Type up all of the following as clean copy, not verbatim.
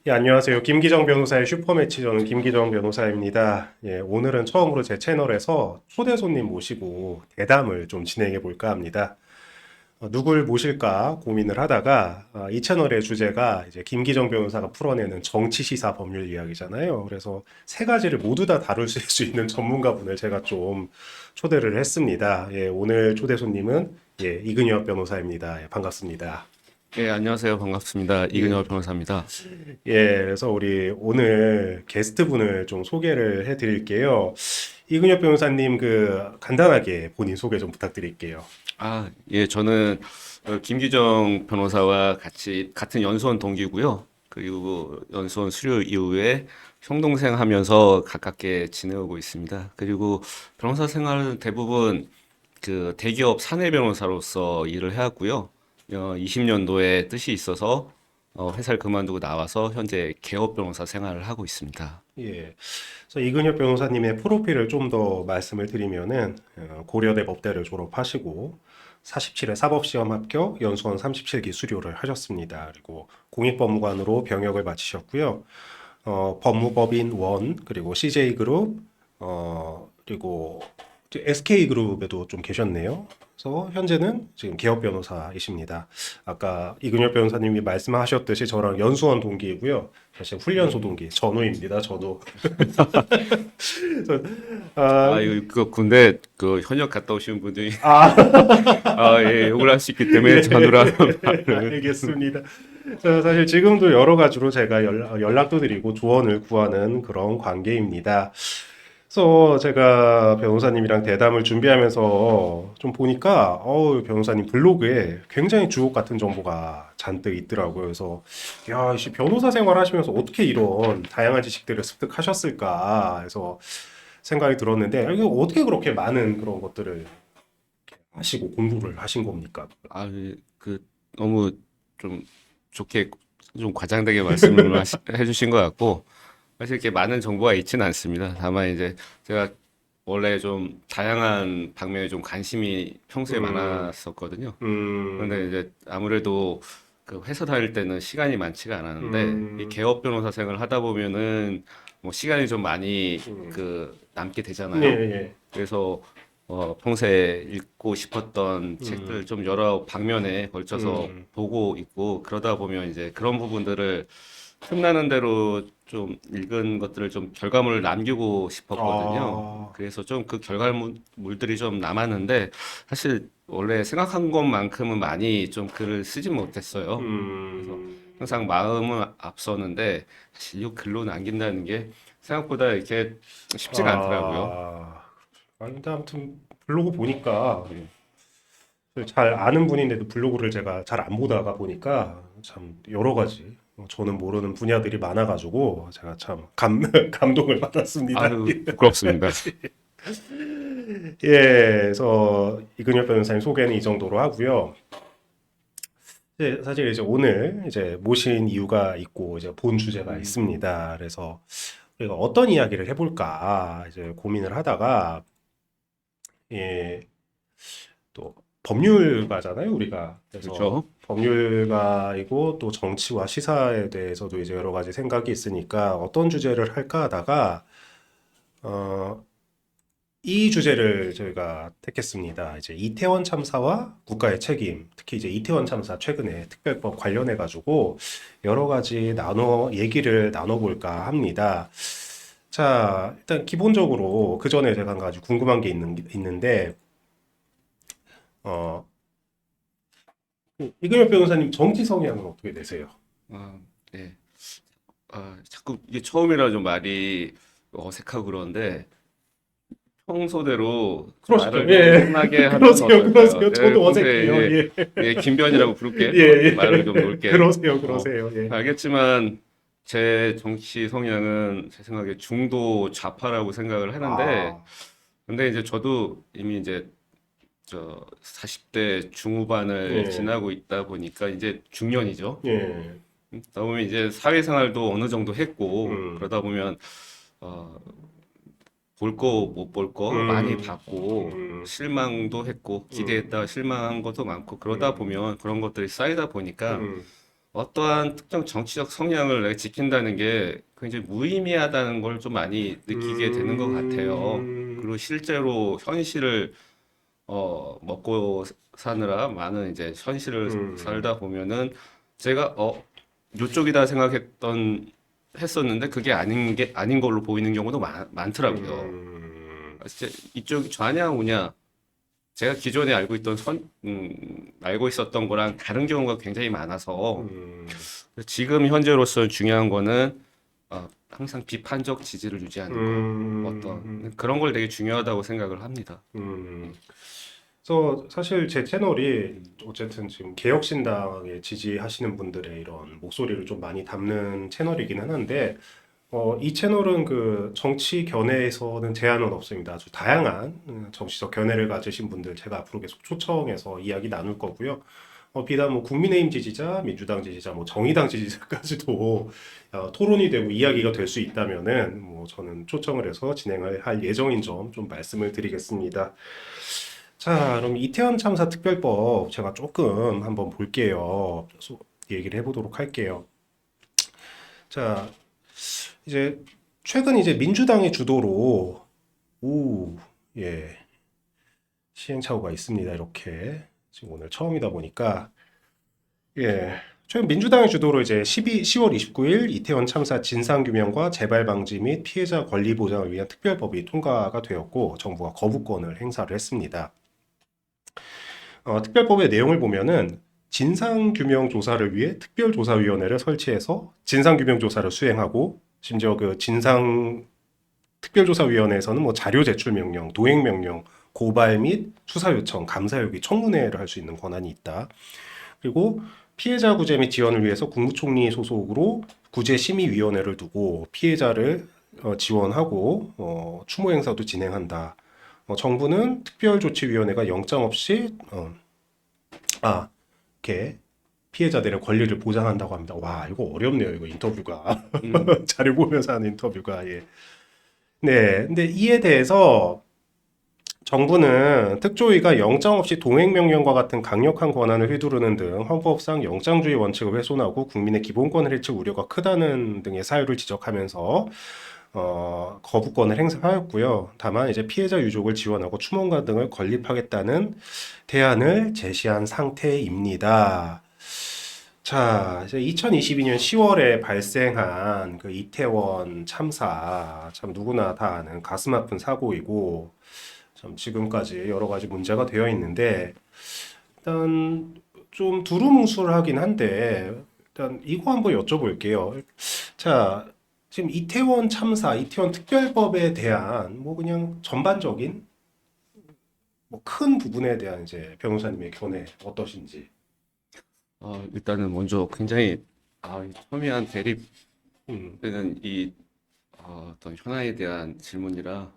예, 안녕하세요. 김기정 변호사의 슈퍼매치 저는 김기정 변호사입니다. 예, 오늘은 처음으로 제 채널에서 초대 손님 모시고 대담을 좀 진행해 볼까 합니다. 누굴 모실까 고민을 하다가 이 채널의 주제가 이제 김기정 변호사가 풀어내는 정치 시사 법률 이야기잖아요. 그래서 세 가지를 모두 다 다룰 수 있는 전문가분을 제가 좀 초대를 했습니다. 예, 오늘 초대 손님은 예, 이근엽 변호사입니다. 예, 반갑습니다. 예, 안녕하세요. 반갑습니다. 예. 이근열 변호사입니다. 예, 그래서 우리 오늘 게스트분을 좀 소개를 해드릴게요. 이근혁 변호사님 그 간단하게 본인 소개 좀 부탁드릴게요. 예, 저는 김규정 변호사와 같은 연수원 동기고요. 그리고 연수원 수료 이후에 형동생 하면서 가깝게 지내오고 있습니다. 그리고 변호사 생활은 대부분 그 대기업 사내 변호사로서 일을 해왔고요. 20년도에 뜻이 있어서 회사를 그만두고 나와서 현재 개업 변호사 생활을 하고 있습니다. 예, 그래서 이근혁 변호사님의 프로필을 좀 더 말씀을 드리면은 고려대 법대를 졸업하시고 47회 사법시험 합격, 연수원 37기 수료를 하셨습니다. 그리고 공익법무관으로 병역을 마치셨고요. 법무법인 원, 그리고 CJ그룹, 그리고 SK그룹에도 좀 계셨네요. 그래서 현재는 지금 개업 변호사이십니다. 아까 이근혁 변호사님이 말씀하셨듯이 저랑 연수원 동기이고요. 사실 훈련소 동기, 전우입니다. 전우. 그래서, 아, 이거 군대 그 현역 갔다 오신 분들이 아, 예, 욕을 할 수 있기 때문에 예, 전우라는 말을. 알겠습니다. 사실 지금도 여러 가지로 제가 연락도 드리고 조언을 구하는 그런 관계입니다. 그래서 제가 변호사님이랑 대담을 준비하면서 좀 보니까 변호사님 블로그에 굉장히 주옥 같은 정보가 잔뜩 있더라고요. 그래서 야, 이 변호사 생활 하시면서 어떻게 이런 다양한 지식들을 습득하셨을까 해서 생각이 들었는데 이게 어떻게 그렇게 많은 그런 것들을 하시고 공부를 하신 겁니까? 그 너무 좀 좋게 좀 과장되게 말씀을 해주신 것 같고 사실 이렇게 많은 정보가 있지는 않습니다. 다만 이제 제가 원래 좀 다양한 방면에 좀 관심이 평소에 음, 많았었거든요. 그런데 음, 이제 아무래도 그 회사 다닐 때는 시간이 많지가 않았는데 이 음, 개업 변호사 생활을 하다 보면은 뭐 시간이 좀 많이 음. 그 남게 예, 되잖아요. 예. 그래서 평소에 읽고 싶었던 음, 책들 좀 여러 방면에 걸쳐서 음. 보고 있고 그러다 보면 이제 그런 부분들을 틈나는 대로 좀 읽은 것들을 좀 결과물을 남기고 싶었거든요. 아, 그래서 좀 그 결과물들이 좀 남았는데 사실 원래 생각한 것만큼은 많이 좀 글을 쓰지 못했어요. 그래서 음, 항상 마음은 앞서는데 사실 이 글로 남긴다는 게 생각보다 이렇게 쉽지가 않더라고요. 아. 아니, 근데 아무튼 블로그 보니까 예. 잘 아는 분인데도 블로그를 제가 잘 안 보다가 보니까 참 여러 가지 저는 모르는 분야들이 많아가지고 제가 참 감동을 받았습니다. 부끄럽습니다. 예, 그래서 이근혁 변호사님 소개는 이 정도로 하고요. 네, 사실 이제 오늘 이제 모신 이유가 있고 이제 본 주제가 음, 있습니다. 그래서 우리가 어떤 이야기를 해볼까 이제 고민을 하다가 예, 또 법률가잖아요, 우리가. 그래서 그렇죠. 법률가이고 또 정치와 시사에 대해서도 이제 여러 가지 생각이 있으니까 어떤 주제를 할까 하다가 어, 이 주제를 저희가 택했습니다. 이제 이태원 참사와 국가의 책임, 특히 이제 이태원 참사 최근에 특별법 관련해 가지고 여러 가지 얘기를 나눠볼까 합니다. 자, 일단 기본적으로 그 전에 제가 한 가지 궁금한 게 있는데, 어, 이근혁 변호사님 정치 성향은 어떻게 되세요? 네. 자꾸 이게 처음이라 좀 말이 어색하고 그런데 평소대로 그러시죠? 말을 좀 예, 편하게 하면 그러세요, 어떨까요? 그러세요. 예, 저도 평소에 어색해요. 이제 예, 김변이라고 예, 부를게. 말을 좀 예. 놓을게. 그러세요, 어, 그러세요. 예. 알겠지만 제 정치 성향은 제 생각에 중도 좌파라고 생각을 하는데 아, 근데 이제 저도 이미 이제 저 40대 중후반을 예, 지나고 있다 보니까 이제 중년이죠. 예, 그러다 보면 이제 사회생활도 어느 정도 했고 음, 그러다 보면 어, 볼 거 못 볼 거 많이 음, 봤고 음, 실망도 했고 음, 기대했다 실망한 것도 많고 그러다 음, 보면 그런 것들이 쌓이다 보니까 음. 어떠한 특정 정치적 성향을 내가 지킨다는 게 굉장히 무의미하다는 걸 좀 많이 느끼게 되는 것 같아요. 그리고 실제로 현실을 먹고 사느라 많은 이제 현실을 음, 살다 보면은 제가 요쪽이다 했었는데 그게 아닌 걸로 보이는 경우도 많더라고요. 음, 진짜 이쪽이 좌냐 우냐 제가 기존에 알고 있었던 거랑 다른 경우가 굉장히 많아서 음, 지금 현재로서 중요한 거는 항상 비판적 지지를 유지하는 거 음, 그런 걸 되게 중요하다고 생각을 합니다. 음. 그래서 사실 제 채널이 어쨌든 지금 개혁신당에 지지하시는 분들의 이런 목소리를 좀 많이 담는 채널이기는 한데, 이 채널은 그 정치 견해에서는 제한은 없습니다. 아주 다양한 정치적 견해를 가지신 분들 제가 앞으로 계속 초청해서 이야기 나눌 거고요. 비단 뭐 국민의힘 지지자, 민주당 지지자, 뭐 정의당 지지자까지도 토론이 되고 이야기가 될 수 있다면은 뭐 저는 초청을 해서 진행을 할 예정인 점 좀 말씀을 드리겠습니다. 자, 그럼 이태원 참사 특별법 제가 조금 한번 볼게요. 얘기를 해보도록 할게요. 자, 이제 최근 이제 민주당의 주도로 예, 시행착오가 있습니다. 이렇게 지금 오늘 처음이다 보니까 예, 최근 민주당의 주도로 이제 10월 29일 이태원 참사 진상규명과 재발 방지 및 피해자 권리 보장을 위한 특별법이 통과가 되었고 정부가 거부권을 행사를 했습니다. 특별법의 내용을 보면은 진상규명 조사를 위해 특별조사위원회를 설치해서 진상규명 조사를 수행하고 심지어 그 진상 특별조사위원회에서는 뭐 자료 제출 명령, 도행 명령, 고발 및 수사 요청, 감사 요구, 청문회를 할 수 있는 권한이 있다. 그리고 피해자 구제 및 지원을 위해서 국무총리 소속으로 구제심의위원회를 두고 피해자를 지원하고 추모 행사도 진행한다. 정부는 특별조치위원회가 영장 없이 이렇게 피해자들의 권리를 보장한다고 합니다. 와, 이거 어렵네요. 이거 인터뷰가 음, 자료 보면서 하는 인터뷰가 예. 네, 근데 이에 대해서 정부는 특조위가 영장 없이 동행명령과 같은 강력한 권한을 휘두르는 등 헌법상 영장주의 원칙을 훼손하고 국민의 기본권을 해칠 우려가 크다는 등의 사유를 지적하면서 거부권을 행사하였고요. 다만 이제 피해자 유족을 지원하고 추모관 등을 건립하겠다는 대안을 제시한 상태입니다. 자, 이제 2022년 10월에 발생한 그 이태원 참사, 참 누구나 다 아는 가슴 아픈 사고이고, 참 지금까지 여러 가지 문제가 되어 있는데, 일단 좀 두루뭉술하긴 한데, 일단 이거 한번 여쭤볼게요. 자, 지금 이태원 참사, 이태원 특별법에 대한 뭐 그냥 전반적인 뭐 큰 부분에 대한 이제 변호사님의 견해 어떠신지. 일단은 먼저 굉장히 이 첨예한 대립되는 음, 어떤 현안에 대한 질문이라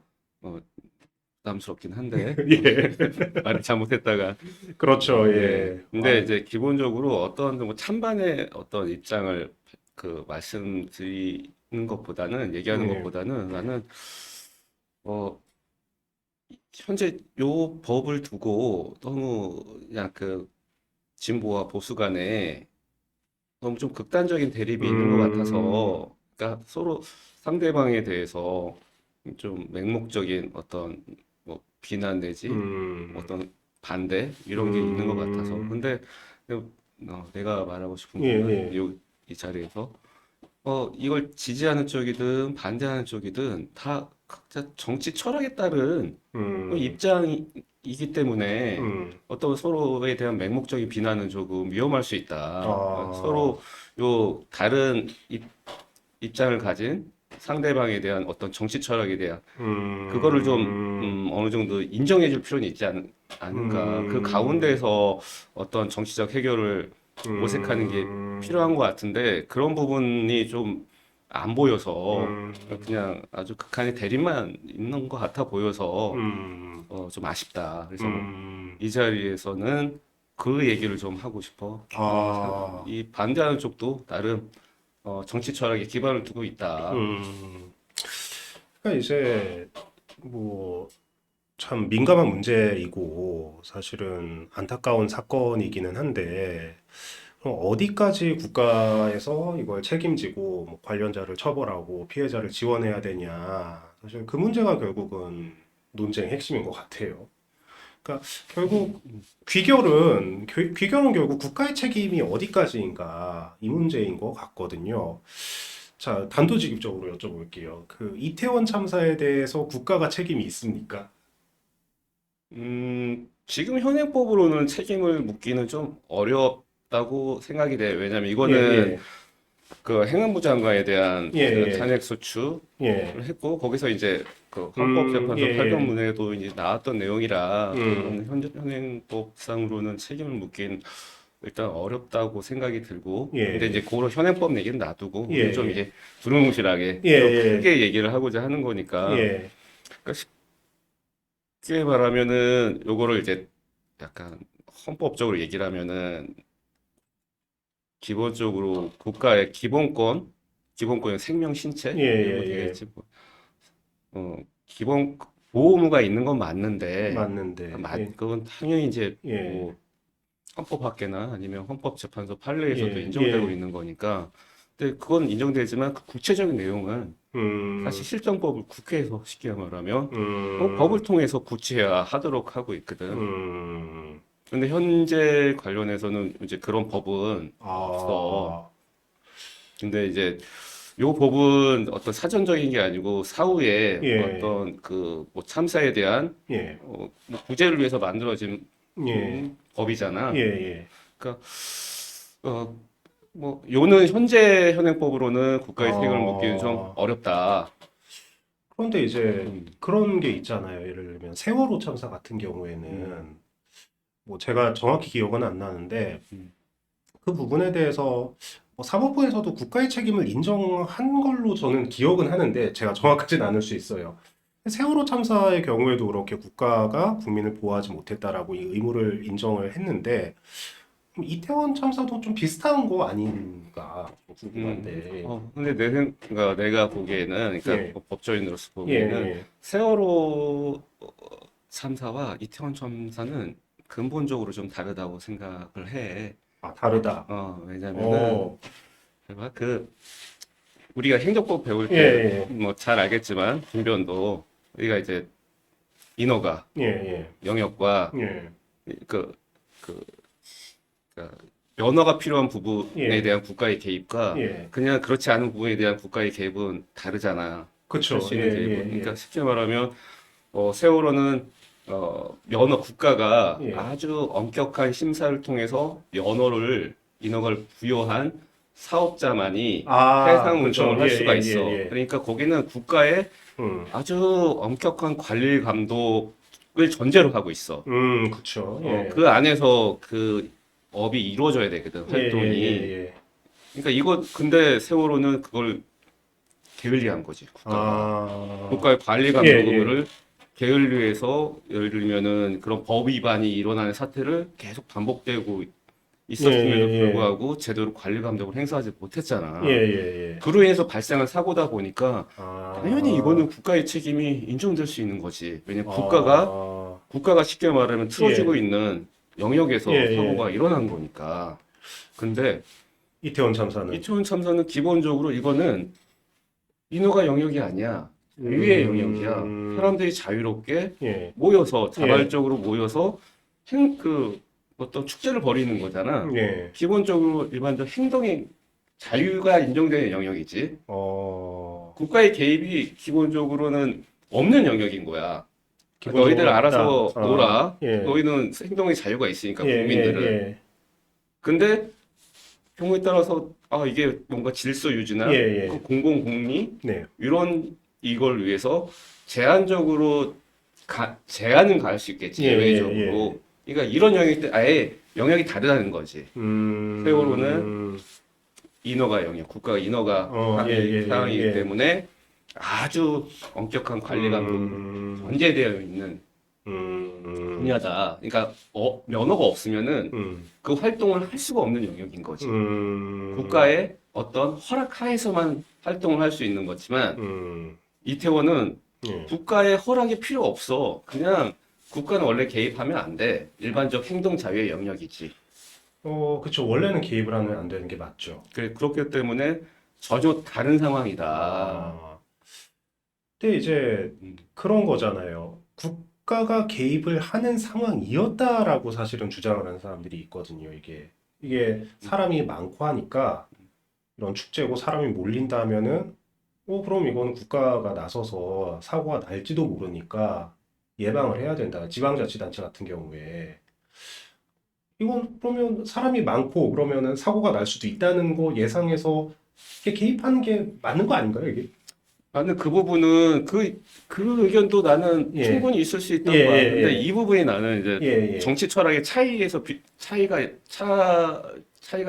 부담스럽긴 한데 예, 말을 잘못했다가 그렇죠, 네. 예. 근데 아, 이제 기본적으로 어떤 뭐 찬반의 어떤 입장을 말씀드리는 것보다는 얘기하는 예, 것보다는 나는 어 현재 요 법을 두고 너무 그냥 진보와 보수 간에 너무 좀 극단적인 대립이 있는 것 음, 같아서 그러니까 서로 상대방에 대해서 좀 맹목적인 어떤 뭐 비난 내지 음, 어떤 반대 이런 게 있는 것 같아서 음, 근데 내가 말하고 싶은 예, 거는 예, 이 자리에서 이걸 지지하는 쪽이든 반대하는 쪽이든 다 각자 정치 철학에 따른 음, 입장이기 때문에 음, 어떤 서로에 대한 맹목적인 비난은 조금 위험할 수 있다. 아, 서로 다른 입장을 가진 상대방에 대한 어떤 정치 철학에 대한 그거를 좀 어느 정도 인정해 줄 필요는 않은가. 그 음, 가운데서 어떤 정치적 해결을 모색하는 게 필요한 것 같은데 그런 부분이 좀 안 보여서 음, 그냥 아주 극한의 대립만 있는 것 같아 보여서 음, 좀 아쉽다. 그래서 음, 이 자리에서는 그 얘기를 좀 하고 싶어. 아, 이 반대하는 쪽도 나름 정치 철학에 기반을 두고 있다. 음. 그러니까 이제 뭐 참 민감한 문제이고 사실은 안타까운 사건이기는 한데 그럼 어디까지 국가에서 이걸 책임지고 뭐 관련자를 처벌하고 피해자를 지원해야 되냐. 사실 그 문제가 결국은 논쟁의 핵심인 것 같아요. 그러니까 결국 귀결은 결국 국가의 책임이 어디까지인가 이 문제인 것 같거든요. 자, 단도직입적으로 여쭤볼게요. 그 이태원 참사에 대해서 국가가 책임이 있습니까? 지금 현행법으로는 책임을 묻기는 좀 어렵다고 생각이 돼요. 왜냐하면 예, 이거는 예, 그 행안부 장관에 대한 예, 그 예, 탄핵 소추를 예, 했고 거기서 이제 그 예, 헌법재판소 예, 판결문에도 이제 나왔던 내용이라 음, 그건 현행법상으로는 책임을 묻긴 일단 어렵다고 생각이 들고 근데 이제 예, 그런 현행법 얘기는 놔두고 예, 우리는 좀 예, 이제 두루뭉실하게 예, 좀 예, 크게 얘기를 하고자 하는 거니까 예, 그러니까 쉽게 말하면은 요거를 이제 약간 헌법적으로 얘기를 하면은 기본적으로 국가의 기본권은 생명, 예, 신체 이런 거 예, 예. 되겠지. 뭐. 기본 보호무가 있는 건 맞는데 맞는데, 예, 그건 당연히 이제 예, 뭐 헌법학계나 아니면 헌법재판소 판례에서도 예, 인정되고 예, 있는 거니까. 근데 그건 인정되지만 그 구체적인 내용은 사실 음, 실정법을 국회에서 쉽게 말하면 법을 음, 통해서 구체화하도록 하고 있거든. 음, 근데 현재 관련해서는 이제 그런 법은 없어. 아, 근데 이제 요 법은 어떤 사전적인 게 아니고 사후에 예, 어떤 그 뭐 참사에 대한 예, 뭐 구제를 위해서 만들어진 예, 예, 법이잖아. 예. 그러니까 어 뭐 요는 현재 현행법으로는 국가의 책임을 묻기는 좀 어, 어렵다. 그런데 이제 음, 그런 게 있잖아요. 예를 들면 세월호 참사 같은 음, 경우에는 뭐 제가 정확히 기억은 안 나는데 음, 그 부분에 대해서 뭐 사법부에서도 국가의 책임을 인정한 걸로 저는 기억은 하는데 제가 정확하진 않을 수 있어요. 세월호 참사의 경우에도 그렇게 국가가 국민을 보호하지 못했다라고 이 의무를 인정을 했는데 그럼 이태원 참사도 좀 비슷한 거 아닌가 궁금한데. 근데 그러니까 내가 보기에는, 그러니까 예, 뭐 법조인으로서 예, 보기에는 예. 세월호 참사와 이태원 참사는 근본적으로 좀 다르다고 생각을 해. 아, 다르다. 왜냐면은, 어, 봐봐, 우리가 행정법 배울 예, 때 예, 뭐 잘 알겠지만, 분변도, 우리가 이제 인허가, 예, 예, 영역과, 예, 그, 그, 그러니까 면허가 필요한 부분에 예, 대한 국가의 개입과, 예. 그냥 그렇지 않은 부분에 대한 국가의 개입은 다르잖아. 할 그쵸. 수 예, 있는 개입은. 그러니까 예, 쉽게 말하면, 세월호는 국가가 예, 예. 아주 엄격한 심사를 통해서 인허가를 부여한 사업자만이 아, 해상 그쵸. 운송을 예, 할 수가 예, 예, 있어. 예. 그러니까 거기는 국가의 음, 아주 엄격한 관리 감독을 전제로 하고 있어. 그쵸. 예, 그 안에서 그 업이 이루어져야 되거든, 예, 예, 활동이. 예, 예. 그러니까 근데 세월호는 그걸 게을리한 거지, 국가가. 아, 국가의 관리 예, 예, 감독을 게을리해서 예를 들면은 그런 법 위반이 일어나는 사태를 계속 반복되고 예, 있었음에도 예, 불구하고 제대로 관리 감독을 행사하지 예, 못했잖아. 예, 예. 그로 인해서 발생한 사고다 보니까 당연히 이거는 아, 국가의 책임이 인정될 수 있는 거지. 왜냐면 아, 국가가 쉽게 말하면 틀어지고 예, 있는 예, 영역에서 사고가 예. 일어난 거니까. 근데 이태원 참사는. 이태원 참사는 기본적으로 이거는 인허가 영역이 아니야. 자유의 영역이야. 음, 사람들이 자유롭게 예, 예, 자발적으로 모여서 어떤 축제를 벌이는 거잖아. 예. 기본적으로 일반적 행동의 자유가 인정되는 영역이지. 어, 국가의 개입이 기본적으로는 없는 영역인 거야. 너희들 기본적으로 없다. 알아서 놀아. 예, 너희는 행동의 자유가 예, 있으니까, 예, 국민들은. 예, 근데 경우에 따라서 이게 뭔가 질서 예, 유지나 그 예. 공공 공리 네. 이걸 위해서 제한적으로 제한은 가할 수 있겠지 예, 예, 예. 예외적으로. 그러니까 이런 영역이 아예 영역이 다르다는 거지. 세월호는 음, 국가가 인허가 예, 예, 예, 사항이기 예. 때문에 아주 엄격한 관리 감독이 음, 전제되어 있는 음, 분야다. 그러니까 면허가 없으면은 음, 그 활동을 할 수가 없는 영역인 거지. 음, 국가의 어떤 허락 하에서만 활동을 할 수 있는 거지만 음, 이태원은 예. 국가의 허락이 필요 없어. 그냥 국가는 원래 개입하면 안 돼. 일반적 행동 자유의 영역이지. 그쵸. 원래는 개입을 하면 안 되는 게 맞죠. 그렇기 때문에 전혀 다른 상황이다. 아, 근데 이제 음, 그런 거잖아요. 국가가 개입을 하는 상황이었다라고 사실은 주장을 하는 사람들이 있거든요. 이게 사람이 많고 하니까 이런 축제고 사람이 몰린다 하면은 그럼 이건 국가가 나서서 사고가 날지도 모르니까 예방을 해야 된다. 지방자치단체 같은 경우에 이건 그러면 사람이 많고 그러면은 사고가 날 수도 있다는 거 예상해서 이게 개입하는 게 맞는 거 아닌가요, 이게? 나는 그 부분은 그 의견도 나는 예, 충분히 있을 수 예, 있다고 봐. 근데 예, 이 부분이 나는 이제 예, 예, 정치 철학의 차이가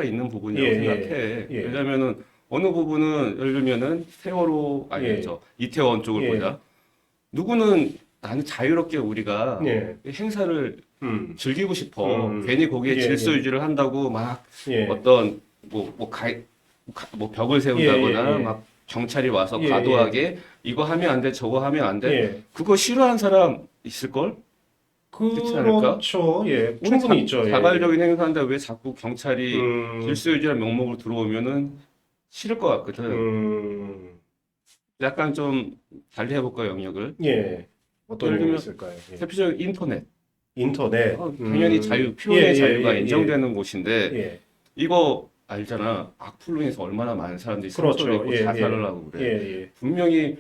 있는 예, 부분이라고 예, 생각해. 예, 왜냐면은 어느 부분은 예를 들면은 세월호 예, 아니 예, 저 이태원 쪽을 예, 보자. 누구는 나는 자유롭게 우리가 예, 행사를 즐기고 싶어. 괜히 거기에 질서 예, 유지를 한다고 막 예, 어떤 뭐 벽을 예, 세운다거나 예, 막 경찰이 와서 예, 예, 과도하게 이거 하면 안 돼, 저거 하면 안 돼. 예. 그거 싫어하는 사람 있을걸? 그렇지 않을까? 그렇죠. 예, 우리 충분히 있죠. 예, 예. 자발적인 행사인데 왜 자꾸 경찰이 음, 질서 유지라는 명목으로 들어오면은 싫을 것 같거든. 음, 약간 좀 달리 해볼까, 영역을? 예. 어떤 예를 영역이 들면 있을까요? 예. 대표적인 인터넷. 인터넷, 당연히 예, 표현의 예, 자유가 예, 예, 인정되는 곳인데 예. 이거 알잖아. 악플로 인해서 얼마나 많은 사람들이 상처를 그렇죠. 입고 예, 자살을 예, 하고 예, 그래. 예. 분명히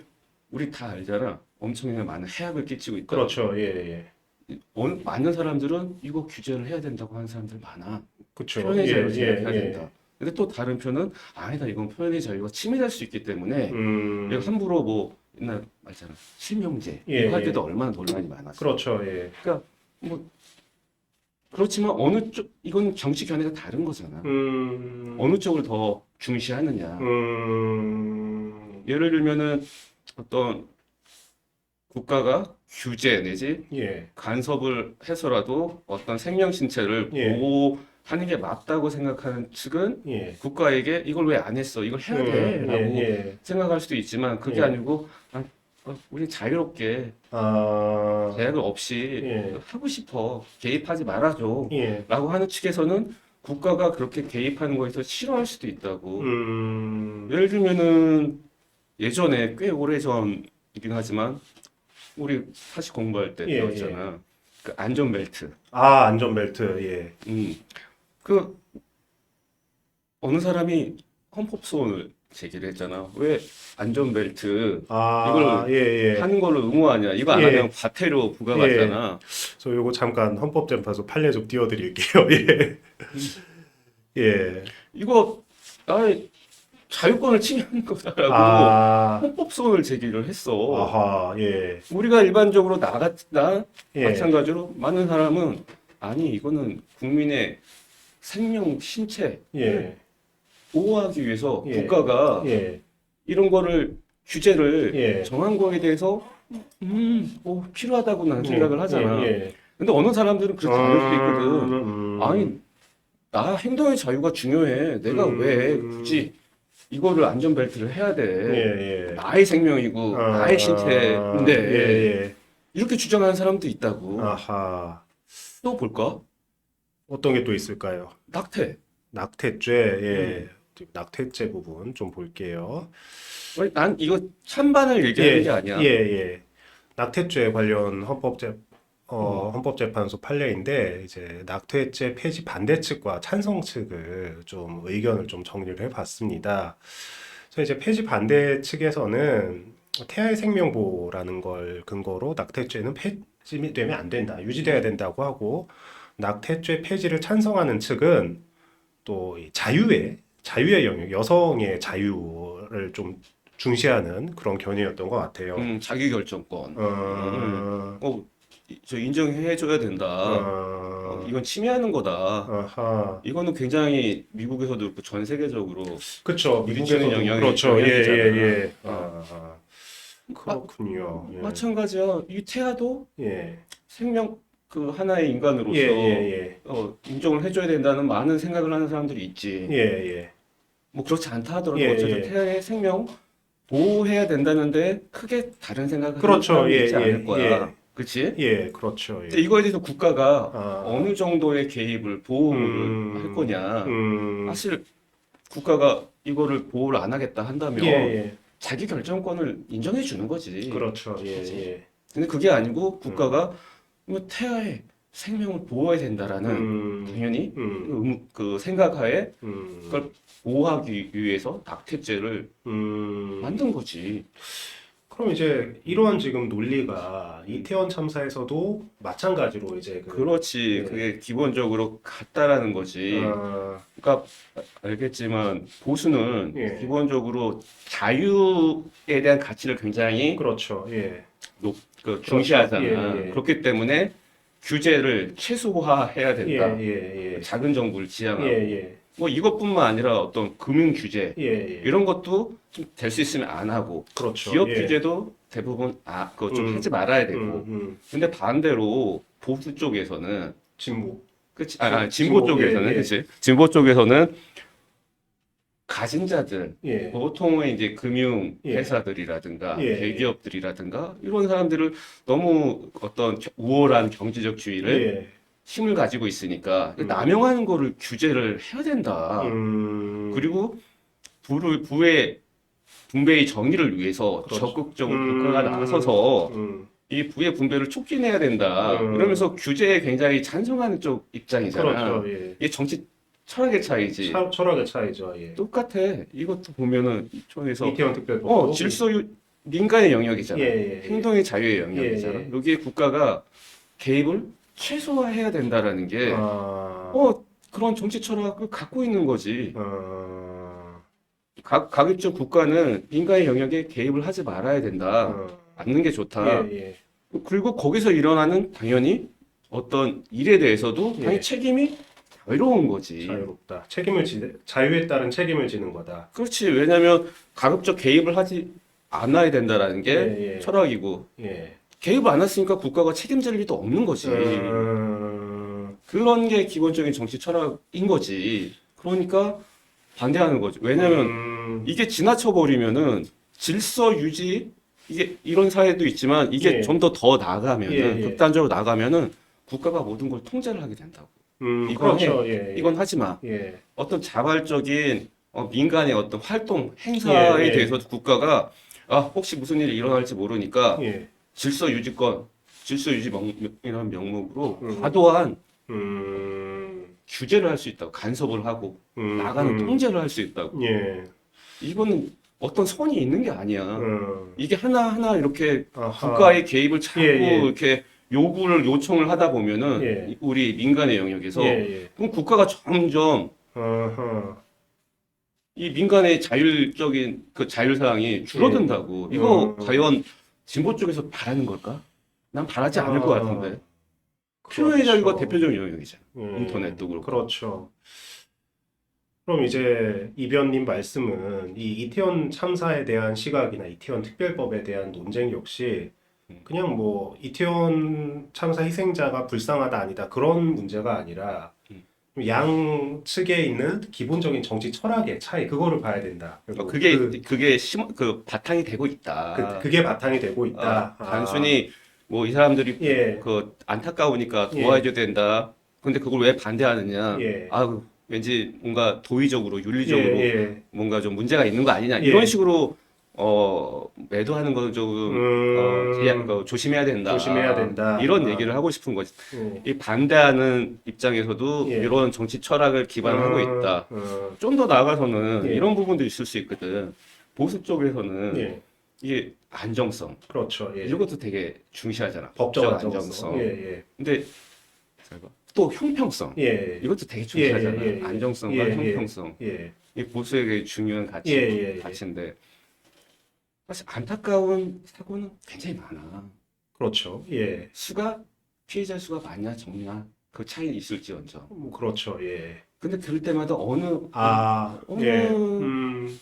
우리 다 알잖아. 엄청나게 많은 해악을 끼치고 있다고. 그렇죠. 예, 예. 많은 사람들은 이거 규제를 해야 된다고 하는 사람들 많아. 그렇죠. 표현의 예, 자유를 예, 제약해야 된다. 예. 근데 또 다른 편은 아니다. 이건 표현의 자유가 침해될 수 있기 때문에 이거 음, 함부로 뭐 옛날 말잖아. 실명제 예, 이거 할 때도 예. 얼마나 논란이 많았어. 그렇죠. 예. 그러니까 뭐 그렇지만 어느 쪽 이건 정치 견해가 다른 거잖아. 어느 음, 쪽을 더 중시하느냐. 음, 예를 들면은 어떤 국가가 규제 내지 예, 간섭을 해서라도 어떤 생명 신체를 예, 보호하는 게 맞다고 생각하는 측은 예. 국가에게 이걸 왜 안 했어? 이걸 해야 돼. 예, 라고 예, 생각할 수도 있지만 그게 예. 아니고 우리 자유롭게 아, 제약을 없이 예, 하고 싶어. 개입하지 말아줘. 예. 라고 하는 측에서는 국가가 그렇게 개입하는 거에서 싫어할 수도 있다고. 음, 예를 들면은 예전에 꽤 오래전이긴 하지만 우리 사실 공부할 때 예, 예. 배웠잖아. 그 안전벨트. 아, 안전벨트. 예. 음. 그 어느 사람이 헌법소원을 제기를 했잖아. 왜 안전벨트 아, 이걸 예, 예. 하는 걸로 의무화하냐? 이거 안 하면 예, 과태료 예. 부과받잖아. 저 요거 잠깐 헌법재판소 판례 좀 띄워드릴게요. 예. 예. 이거 나의 자유권을 침해하는 거다라고 아, 헌법소원을 제기를 했어. 아하, 예. 우리가 일반적으로 나 예, 마찬가지로 많은 사람은 아니 이거는 국민의 생명 신체를 예, 보호하기 위해서 예, 국가가 예, 이런 거를 규제를 예, 정한 거에 대해서 뭐 필요하다고 나는 예, 생각을 예, 하잖아. 예. 근데 어느 사람들은 그렇게 안 할 수도 있거든. 아니 음, 나 행동의 자유가 중요해. 내가 왜 음, 굳이 이거를 안전벨트를 해야 예, 돼? 예. 나의 생명이고 나의 예, 신체인데 예. 이렇게 주장하는 사람도 있다고. 아하. 또 볼까? 어떤 게 또 있을까요? 낙태. 낙태죄, 음. 예. 낙태죄 부분 좀 볼게요. 난 이거 찬반을 얘기하는 게 예, 예, 아니야. 예. 낙태죄 관련 음. 헌법재판소 판례인데, 이제 낙태죄 폐지 반대 측과 찬성 측을 좀 의견을 좀 정리를 해봤습니다. 그래서 이제 폐지 반대 측에서는 태아의 생명보호라는 걸 근거로 낙태죄는 폐지되면 안 된다, 유지돼야 된다고 하고, 낙태죄 폐지를 찬성하는 측은 또 이 자유의 영역, 여성의 자유를 좀 중시하는 그런 견해였던 것 같아요. 자기 결정권. 어, 저 인정해줘야 된다. 어, 이건 침해하는 거다. 아하. 이거는 굉장히 미국에서도 그렇고 전 세계적으로 그쵸. 부딪히는 미국에서도 그렇죠. 예, 예, 영역이잖아. 예. 아, 그렇군요. 마찬가지야. 이 태아도 예. 생명 그 하나의 예, 예, 인간으로서 예. 인정을 해줘야 된다는 많은 생각을 하는 사람들이 있지. 예, 예. 뭐 그렇지 않다 예, 하더라도 어쨌든 예. 태아의 생명 보호해야 된다는데 크게 다른 생각을 하는 그렇죠. 사람이 예, 있지 않을 예, 거야. 예. 그치? 예, 그렇죠. 근데 예. 이거에 대해서 국가가 아, 어느 정도의 개입을 보호를 할 음, 거냐. 음, 사실 국가가 이거를 보호를 안 하겠다 예, 한다면 예. 자기 결정권을 인정해 주는 거지. 그렇죠. 예, 그치? 예. 근데 그게 아니고 음, 국가가 뭐 태아의 생명을 보호해야 된다라는 음, 당연히 음, 그 생각하에 음, 그걸 보호하기 위해서 낙태죄를 음. 만든 거지. 그럼 이제 이러한 지금 논리가 이태원 참사에서도 마찬가지로 이제 그렇지. 예, 그게 기본적으로 같다라는 거지. 아, 그러니까 알겠지만 보수는 예, 기본적으로 자유에 대한 가치를 굉장히 그렇죠. 예, 그렇죠. 예, 중시하잖아. 예, 그렇기 때문에 규제를 최소화해야 예, 된다. 예, 작은 정부를 예, 지향하고. 예, 뭐 이것뿐만 아니라 어떤 금융 규제 예, 예, 이런 것도 좀 될 수 있으면 안 하고 그렇죠. 기업 예, 규제도 대부분 그거 좀 하지 음, 말아야 음, 되고. 음, 근데 반대로 보수 쪽에서는 진보, 그치? 진보 진보, 예, 쪽에서는 예, 그치? 진보 쪽에서는 가진 자들, 예, 보통의 이제 금융 예, 예, 회사들이라든가 예, 대기업들이라든가 이런 사람들을 너무 어떤 우월한 경제적 주의를 예, 힘을 가지고 있으니까 음, 남용하는 거를 규제를 해야 된다. 음, 그리고 부의 분배의 정의를 위해서 그렇죠. 적극적으로 국가가 나서서 음, 이 부의 분배를 촉진해야 된다. 음, 이러면서 규제에 굉장히 찬성하는 쪽 입장이잖아. 그렇죠. 예. 이게 정치 철학의 차이지. 철학의 차이죠. 예. 똑같아. 이것도 보면은 이쪽에서 이태원 특별법도 민간의 예, 영역이잖아. 예, 행동의 자유의 예, 영역이잖아. 예. 여기에 국가가 개입을 최소화해야 된다라는 게, 아, 그런 정치 철학을 갖고 있는 거지. 어, 가급적 국가는 민간의 영역에 개입을 하지 말아야 된다. 어, 않는 게 예, 좋다. 예, 그리고 거기서 일어나는 당연히 어떤 일에 대해서도 당연히 예. 책임이 자유로운 거지. 자유롭다. 자유에 따른 책임을 지는 거다. 그렇지. 왜냐하면 가급적 개입을 하지 않아야 된다라는 예, 게 예, 철학이고, 예. 개입 안 했으니까 국가가 책임질 일도 없는 거지. 그런 게 기본적인 정치 철학인 거지. 그러니까 반대하는 거지. 왜냐면 이게 지나쳐 버리면은 질서 유지, 이게 이런 사회도 있지만 이게 예, 좀 더 예, 나아가면은 예. 극단적으로 나가면은 국가가 모든 걸 통제를 하게 된다고. 이건 해. 그렇죠. 예, 이건 하지 마. 예, 어떤 자발적인 민간의 어떤 활동, 예, 행사에 예, 대해서도 국가가 혹시 무슨 일이 일어날지 모르니까 예, 질서 유지권, 질서 유지 이라는 명목으로 음, 과도한 음, 규제를 할 수 있다고. 간섭을 하고 나가는 통제를 할 수 있다고. 예, 이거는 어떤 선이 있는 게 아니야. 음, 이게 하나하나 이렇게 아하, 국가의 개입을 예, 자꾸 예, 이렇게 요청을 하다 보면은 예, 우리 민간의 예, 영역에서 예, 그럼 국가가 점점 아하, 이 민간의 자율적인 그 자율사항이 예, 줄어든다고. 이거 음, 과연 진보 쪽에서 바라는 걸까? 난 바라지 않을 것 아, 같은데. 표현의 자유가 그렇죠. 대표적인 영역이잖아. 예, 인터넷도 그렇고. 그렇죠. 그럼 이제 이변님 말씀은 이 이태원 참사에 대한 시각이나 이태원 특별법에 대한 논쟁 역시 음, 그냥 뭐 이태원 참사 희생자가 불쌍하다 아니다 그런 문제가 아니라 음. 양측에 있는 기본적인 정치 철학의 차이 그거를 봐야 된다. 그리고 그게 바탕이 되고 있다. 그게 바탕이 되고 있다. 아, 단순히 뭐 이 사람들이 예, 안타까우니까 예, 도와줘야 된다. 근데 그걸 왜 반대하느냐? 예, 왠지 뭔가 도의적으로 예, 윤리적으로 예, 뭔가 좀 문제가 있는 거 아니냐? 이런 예, 식으로 매도하는 건 조금 음, 조심해야 조심해야 된다. 된다. 이런 얘기를 아, 하고 싶은 거지. 예, 이 반대하는 입장에서도 예, 이런 정치 철학을 기반하고 있다. 어, 좀 더 나아가서는 예, 이런 부분도 있을 수 있거든. 보수 쪽에서는 예, 이게 안정성. 그렇죠. 예, 이것도 되게 중시하잖아. 법적 법적 안정성. 예, 안정성. 예, 근데 잘 봐. 또 형평성. 예, 이것도 되게 예, 예, 중시하잖아. 예, 예, 안정성과 예, 형평성. 예, 이 보수에게 중요한 예, 예, 예, 가치인데 사실 안타까운 사고는 굉장히 많아. 그렇죠. 예, 피해자 수가 많냐 적냐 그 차이는 있을지언정. 뭐 그렇죠. 예, 근데 그럴 때마다 아, 예, 어느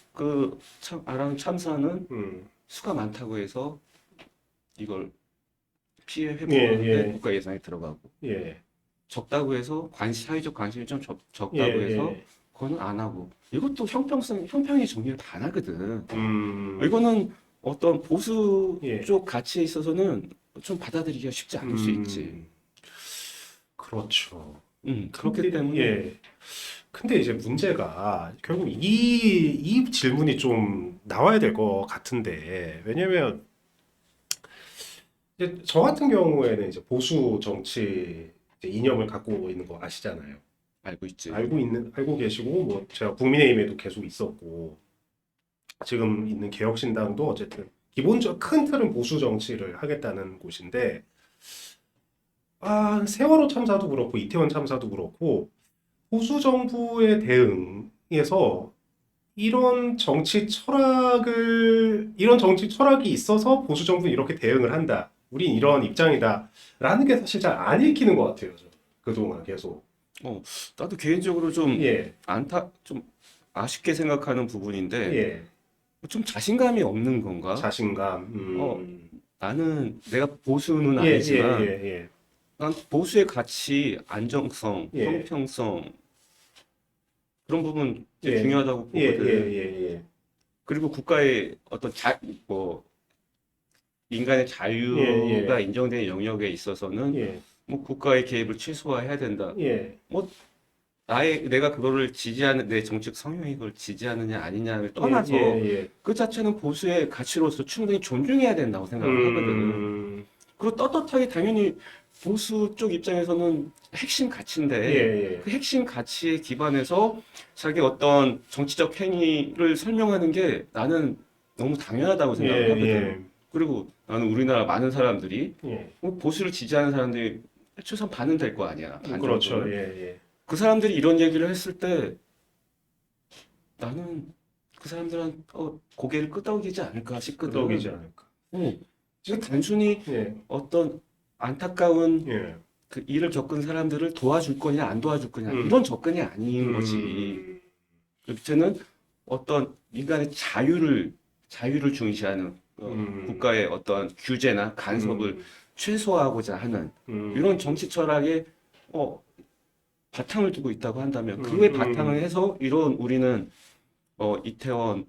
아랑 참사는 음, 수가 많다고 해서 이걸 피해 예, 회복을 하는데 예, 국가 예산이 들어가고 예, 적다고 해서 사회적 관심이 좀 예, 적다고 해서 예, 그거는 안 하고 이것도 형평의 정의를 반하거든. 음, 이거는 어떤 보수 예, 쪽 가치에 있어서는 좀 받아들이기가 쉽지 않을 수 있지. 그렇죠. 그렇기 근데, 때문에 예. 근데 이제 문제가 결국 이 질문이 좀 나와야 될 것 같은데, 왜냐면 이제 저 같은 경우에는 이제 보수 정치 이제 이념을 갖고 있는 거 아시잖아요. 알고 있지. 알고 계시고, 뭐 제가 국민의힘에도 계속 있었고, 지금 있는 개혁신당도 어쨌든 기본적 큰 틀은 보수 정치를 하겠다는 곳인데, 세월호 참사도 그렇고 이태원 참사도 그렇고 보수 정부의 대응에서 이런 정치 철학이 있어서 보수 정부는 이렇게 대응을 한다. 우린 이런 입장이다라는 게 사실 잘 안 읽히는 것 같아요. 그동안 계속. 어, 나도 개인적으로 좀 예, 좀 아쉽게 생각하는 부분인데, 예, 좀 자신감이 없는 건가? 자신감. 어, 나는 내가 보수는 예, 예, 아니지만, 예, 난 보수의 가치, 안정성, 예, 예, 형평성, 그런 부분 되게 예, 중요하다고 예, 예, 보거든. 예, 그리고 국가의 어떤 뭐, 인간의 예, 자유가 예, 인정된 영역에 있어서는 예, 뭐 국가의 개입을 최소화해야 된다. 예, 뭐 내가 그거를 지지하는 내 정책 성향이 그걸 지지하느냐 아니냐를 예, 예, 떠나서 예. 그 자체는 보수의 가치로서 충분히 존중해야 된다고 생각을 하거든. 음, 그리고 떳떳하게 당연히 보수 쪽 입장에서는 핵심 예, 가치인데 예, 그 핵심 가치에 기반해서 자기 어떤 정치적 행위를 설명하는 게 나는 너무 당연하다고 예, 생각을 하거든. 예, 그리고 나는 우리나라 많은 사람들이 예. 뭐 보수를 지지하는 사람들이 최소한 반은 될 거 아니야. 반 그렇죠. 정도는. 예, 예. 그 사람들이 이런 얘기를 했을 때 나는 그 사람들은 고개를 끄덕이지 않을까 끄덕이지 싶거든. 않을까. 이게 단순히 예, 어떤 안타까운 예. 그 일을 겪은 사람들을 도와줄 거냐 안 도와줄 거냐 음, 이런 접근이 아닌 거지. 음, 그 밑에는 어떤 인간의 자유를 중시하는 음, 국가의 어떤 규제나 간섭을 음, 최소화하고자 하는 이런 음, 정치 철학에 어, 바탕을 두고 있다고 한다면 음, 그에 바탕을 음, 해서 이런 우리는 이태원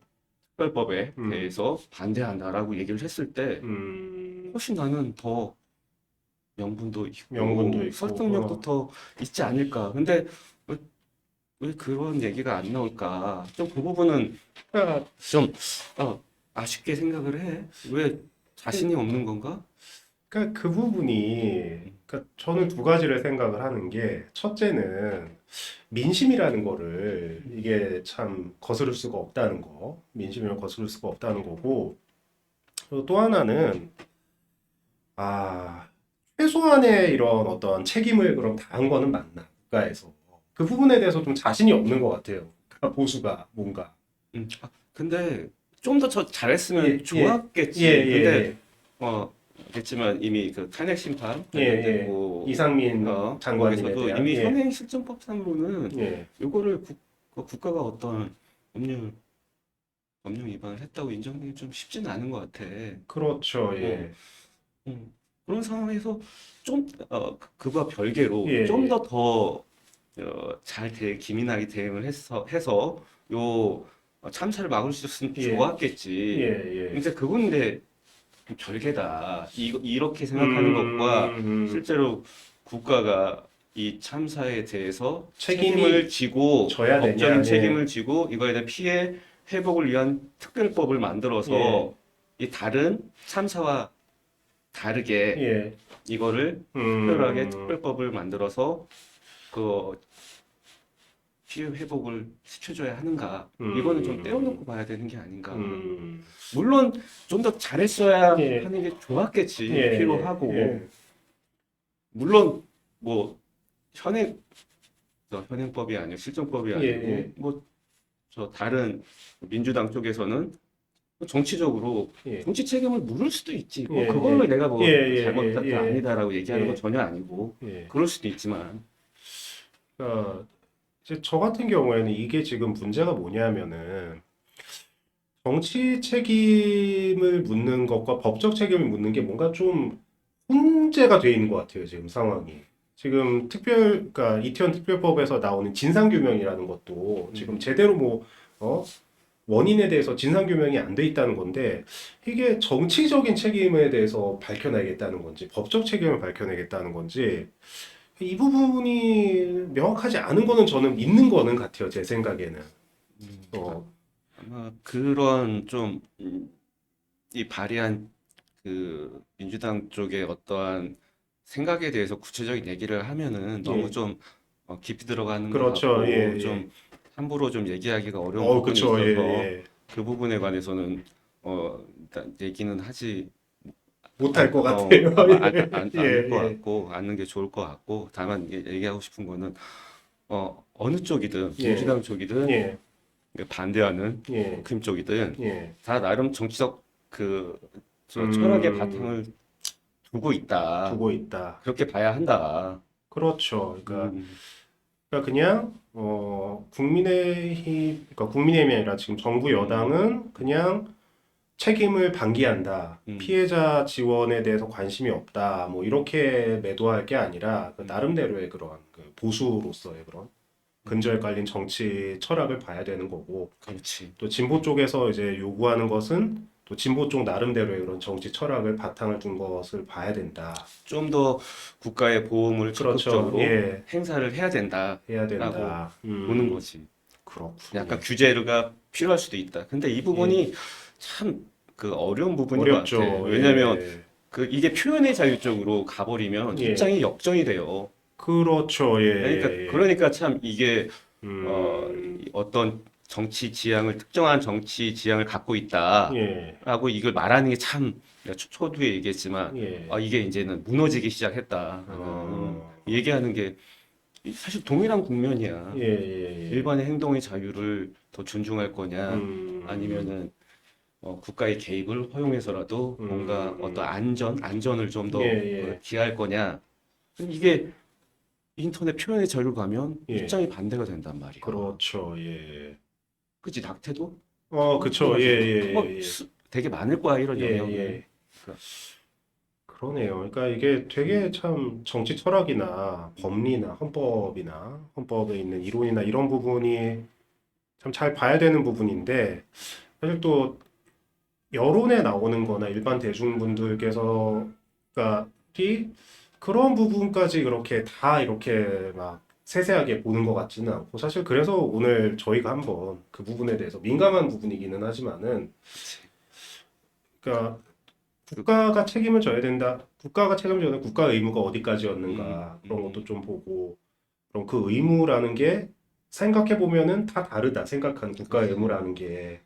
특별법에 음, 대해서 반대한다라고 얘기를 했을 때 음. 훨씬 나는 더 명분도 명분도 있고 있고, 설득력도 더 있지 않을까. 근데 왜, 왜 그런 얘기가 안 나올까? 좀 그 부분은 그러니까, 좀 아쉽게 생각을 해. 왜 자신이 없는 건가? 그러니까 그 부분이, 그러니까 저는 두 가지를 생각을 하는 게, 첫째는 민심이라는 거를 이게 참 거스를 수가 없다는 거, 민심을 거스를 수가 없다는 거고, 그리고 또 하나는 아, 최소한의 이런 어떤 책임을 그럼 다한 거는 맞나, 국가에서. 그 부분에 대해서 좀 자신이 없는 것 같아요. 그러니까 보수가 뭔가. 근데 좀 더 잘했으면 예, 예, 예, 좋았겠지. 근데 예, 그렇지만 이미 그 탄핵 심판 예, 예. 관련됐고, 이상민 장관님에 거기서도 대한, 이미 예, 현행실정법상으로는 예, 요거를 국가가 어떤 법률, 법령 위반을 했다고 인정하기 좀 쉽지는 않은 것 같아. 그렇죠, 어, 예, 그런 상황에서 그와 별개로 예, 좀 예, 기민하게 대응을 해서 요 참사를 막을 수 있었으면 예, 예, 좋았겠지. 예. 근데 그건데 별개다. 이렇게 생각하는 것과 음, 실제로 국가가 이 참사에 대해서 책임을 책임이 지고 져야 법적인 되냐, 예, 책임을 지고 이거에 대한 피해 회복을 위한 특별법을 예, 만들어서 이 다른 참사와 다르게 예, 이거를 특별하게 음, 특별법을 만들어서 그 피해 회복을 시켜줘야 하는가? 이거는 좀 떼어놓고 음, 봐야 되는 게 아닌가? 음, 물론 좀 더 잘했어야 예, 하는 게 예, 좋았겠지, 예, 필요하고. 예, 물론 뭐 현행 현행법이 아니고 실정법이 예, 아니고 예, 뭐 저 다른 민주당 쪽에서는 정치적으로 예, 정치 책임을 물을 수도 있지. 예, 뭐 그걸로 예, 내가 예, 뭐 예, 잘못했다 예, 아니다라고 얘기하는 건 예, 전혀 아니고 예. 그럴 수도 있지만 어, 이제 저 같은 경우에는 이게 지금 문제가 뭐냐면은 정치 책임을 묻는 것과 법적 책임을 묻는 게 뭔가 좀 혼재가 돼 있는 것 같아요, 지금 상황이. 지금 그러니까 이태원 특별법에서 나오는 진상규명이라는 것도 지금 음, 제대로 뭐, 어? 원인에 대해서 진상규명이 안 돼 있다는 건데 이게 정치적인 책임에 대해서 밝혀내겠다는 건지 법적 책임을 밝혀내겠다는 건지 이 부분이 명확하지 않은 거는 저는 있는 거는 같아요. 제 생각에는. 아, 어, 아마 그런 좀 이 발의한 그 민주당 쪽의 어떠한 생각에 대해서 구체적인 얘기를 하면은 너무 예. 좀 깊이 들어가는 것 그렇죠. 예, 같고 예. 좀 함부로 좀 얘기하기가 어려운 부분이 그쵸. 예, 있어서 예. 그 부분에 관해서는 일단 얘기는 하지 못할 것 같아요. 아마 예, 예, 않을 것 예. 같고 않는 게 좋을 것 같고 다만 얘기하고 싶은 거는 어느 쪽이든 예, 민주당 쪽이든 예, 반대하는 예, 국힘 쪽이든 예. 다 나름 정치적 그 저 철학의 음, 바탕을 두고 있다. 두고 있다. 그렇게 봐야 한다. 그렇죠. 그러니까, 음, 그냥, 그러니까 국민의힘이 아니라 지금 정부 음, 여당은 그냥 책임을 방기한다. 음, 피해자 지원에 대해서 관심이 없다. 뭐, 이렇게 매도할 게 아니라, 그 음, 나름대로의 그런 그 보수로서의 그런 근저에 깔린 정치 철학을 봐야 되는 거고, 그렇지. 또 진보 쪽에서 이제 요구하는 것은 또 진보 쪽 나름대로의 그런 정치 철학을 바탕을 둔 것을 봐야 된다. 좀 더 국가의 보험을 그렇죠. 적극적으로 예, 행사를 해야 해야 된다라고 된다. 보는 거지. 약간 그렇군요. 규제가 필요할 수도 있다. 근데 이 예, 부분이 참 그 어려운 부분인 것 같아. 어렵죠. 왜냐면 예, 그 이게 표현의 자유 쪽으로 가버리면 예, 입장이 역정이 돼요. 그렇죠. 예, 그러니까 예, 예. 그러니까 참 이게 음, 이 어떤 정치 지향을 특정한 정치 지향을 갖고 있다라고 이걸 말하는 게 참 내가 초두에 얘기했지만 예, 이게 이제는 무너지기 시작했다라는 어, 얘기하는 게 사실 동일한 국면이야. 예, 예, 예. 일반의 행동의 자유를 더 존중할 거냐 음, 아니면은 국가의 개입을 허용해서라도 뭔가 어떤 음, 안전을 좀 예, 더 예, 기할 거냐. 이게 인터넷 표현의 자유를 가면 예. 입장이 반대가 된단 말이야. 그렇죠. 예. 그치, 낙태도? 그쵸. 예, 예, 예, 되게 많을 거야, 이런 예, 영역은. 예. 그러니까, 그러네요. 그러니까 이게 되게 음, 참 정치 철학이나 법리나 헌법에 있는 이론이나 이런 부분이 참 잘 봐야 되는 부분인데 사실 또 여론에 나오는 거나 일반 대중분들께서 그러니까 이 그런 부분까지 그렇게 다 이렇게 막 세세하게 보는 것 같지는 않고 사실 그래서 오늘 저희가 한번 그 부분에 대해서 민감한 부분이기는 하지만은 그치. 그러니까 그, 국가가 책임을 져야 된다. 국가가 책임을 져야 된다. 국가 의무가 음, 어디까지였는가 그런 것도 음, 좀 보고 그럼 그 의무라는 게 생각해 보면은 다 다르다. 생각하는 국가 그치. 의무라는 게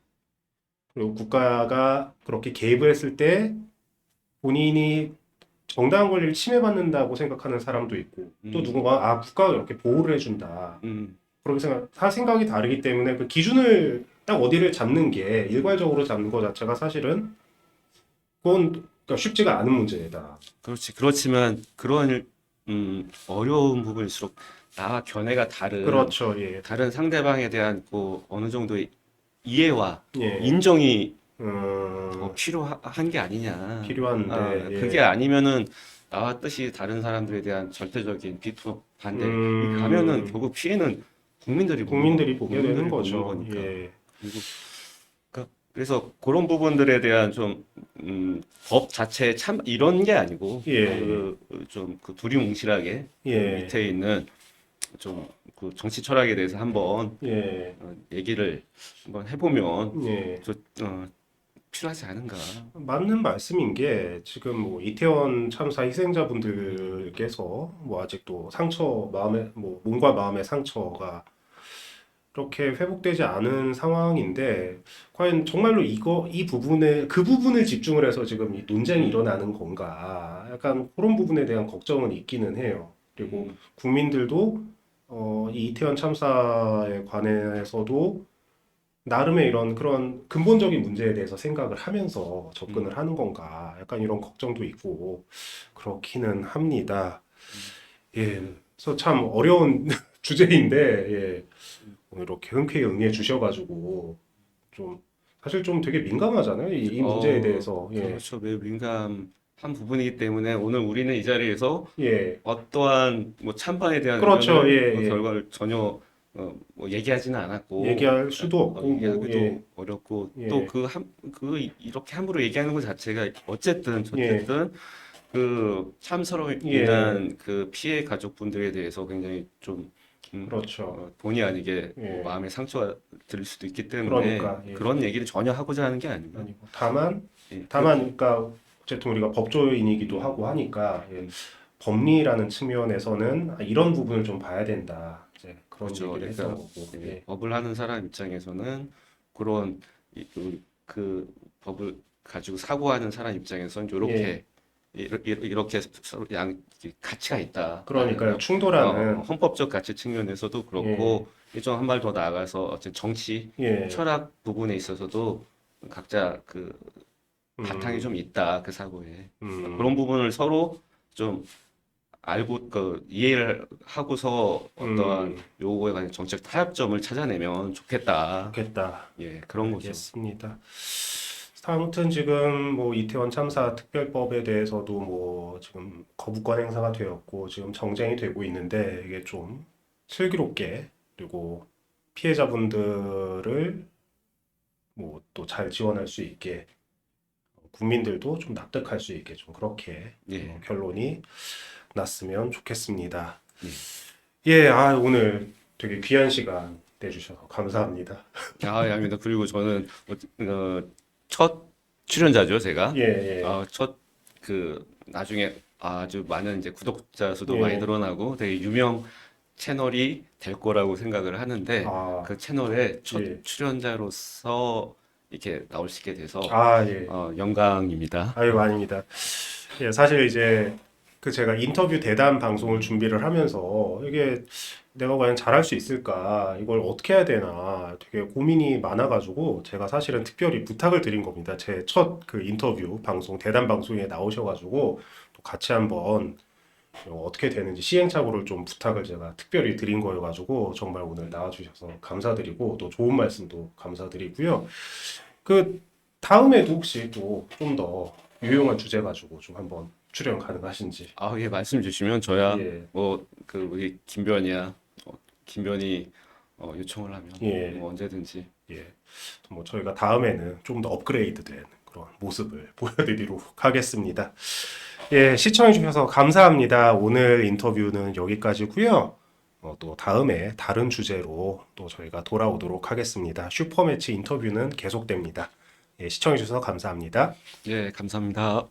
그리고 국가가 그렇게 개입을 했을 때 본인이 정당한 권리를 침해받는다고 생각하는 사람도 있고 또 음, 누군가 국가가 이렇게 보호를 해준다. 음, 그렇게 다 생각이 다르기 때문에 그 기준을 딱 어디를 잡는 게 일괄적으로 잡는 것 자체가 사실은 그건 그러니까 쉽지가 않은 문제다. 그렇지. 그렇지만, 그런, 어려운 부분일수록 나와 견해가 그렇죠. 예. 다른 상대방에 대한 어느 정도의 이해와 예. 인정이 더 음, 필요한 게 아니냐. 필요한데, 그게 예. 아니면은 나와 뜻이 다른 사람들에 대한 절대적인 비토 반대. 이 가면은 음, 결국 피해는 국민들이 보게 되는 국민들이 보는 거죠. 거니까. 예. 그리고 그래서 그런 부분들에 대한 좀, 법 자체에 참 이런 게 아니고, 예. 좀, 그 두리뭉실하게 그 예. 밑에 있는 좀, 그 정치 철학에 대해서 한번 예. 얘기를 한번 해보면 예. 좀, 필요하지 않은가. 맞는 말씀인 게 지금 뭐 이태원 참사 희생자분들께서 뭐 아직도 마음에 뭐 몸과 마음의 상처가 그렇게 회복되지 않은 상황인데 과연 정말로 이 부분에 그 부분을 집중을 해서 지금 이 논쟁이 음, 일어나는 건가? 약간 그런 부분에 대한 걱정은 있기는 해요. 그리고 음, 국민들도 이 이태원 참사에 관해서도 나름의 이런 그런 근본적인 문제에 대해서 생각을 하면서 음, 접근을 하는 건가? 약간 이런 걱정도 있고 그렇기는 합니다. 음, 예. 그래서 참 어려운 주제인데 예. 음. 오늘 이렇게 흔쾌히 응해 주셔가지고 좀 사실 좀 되게 민감하잖아요. 이 문제에 대해서. 예. 그렇죠. 매우 민감한 부분이기 때문에 오늘 우리는 이 자리에서 예. 어떠한 뭐 찬반에 대한 그렇죠. 예, 의견을 예. 결과를 전혀 뭐 얘기하지는 않았고 얘기할 수도 없고 뭐 얘기하기도 예, 어렵고 또 예, 이렇게 함부로 얘기하는 것 자체가 어쨌든 예, 어쨌든 그 참사로 예, 인한 그 피해 가족분들에 대해서 굉장히 좀 그렇죠. 본의 아니게 뭐 예, 마음에 상처가 들 수도 있기 때문에 그러니까 예, 그런 얘기를 전혀 하고자 하는 게 아니고요. 아니고 다만 예, 그러니까 어쨌든 우리가 법조인이기도 음, 하고 하니까 예, 음, 법리라는 측면에서는 이런 부분을 좀 봐야 된다. 이제 그런 그렇죠. 얘기를 했던 그러니까 거고. 예, 예, 법을 하는 사람 입장에서는 그런 그 법을 가지고 사고하는 사람 입장에서는 예, 이렇게 서로 가치가 그러니까요. 있다라는 충돌하는 헌법적 가치 측면에서도 예, 그렇고 좀 한 발 더 나아가서 어쨌든 정치 예, 철학 부분에 있어서도 각자 그 바탕이 좀 음, 있다 그 사고에 그런 음, 부분을 서로 좀 알고 이해를 하고서 어떠한 음, 요거에 관한 정책 타협점을 찾아내면 좋겠다. 좋겠다. 예, 그런 거죠. 알겠습니다. 아무튼 지금 뭐 이태원 참사 특별법에 대해서도 뭐 지금 거부권 행사가 되었고 지금 정쟁이 되고 있는데 이게 좀 슬기롭게 그리고 피해자분들을 뭐 또 잘 지원할 수 있게 국민들도 좀 납득할 수 있게 좀 그렇게 예, 결론이 났으면 좋겠습니다. 예. 예, 오늘 되게 귀한 시간 내주셔서 감사합니다. 아닙니다. 그리고 저는 첫 출연자죠, 제가. 예, 예, 나중에 아주 많은 이제 구독자 수도 많이 예. 늘어나고 되게 유명 채널이 될 거라고 생각을 하는데 아, 그 채널에 첫 예. 출연자로서 이렇게 나올 수 있게 돼서 예. 영광입니다. 아유, 아닙니다. 예, 사실 이제 그 제가 인터뷰 대담 방송을 준비를 하면서 이게 내가 과연 잘할 수 있을까? 이걸 어떻게 해야 되나? 되게 고민이 많아가지고 제가 사실은 특별히 부탁을 드린 겁니다. 제 첫 그 인터뷰 방송, 대담 방송에 나오셔가지고 또 같이 한번 어떻게 되는지 시행착오를 좀 부탁을 제가 특별히 드린 거여가지고 정말 오늘 나와주셔서 감사드리고 또 좋은 말씀도 감사드리고요. 그 다음에도 혹시 또 좀 더 유용한 주제 가지고 좀 한번 출연 가능하신지. 예, 말씀 주시면 저야 예, 우리 김변이 요청을 하면 예, 뭐 언제든지 예. 뭐 저희가 다음에는 좀 더 업그레이드된 그런 모습을 보여드리도록 하겠습니다. 예, 시청해주셔서 감사합니다. 오늘 인터뷰는 여기까지고요. 또 다음에 다른 주제로 또 저희가 돌아오도록 하겠습니다. 슈퍼매치 인터뷰는 계속됩니다. 예, 시청해주셔서 감사합니다. 예, 감사합니다.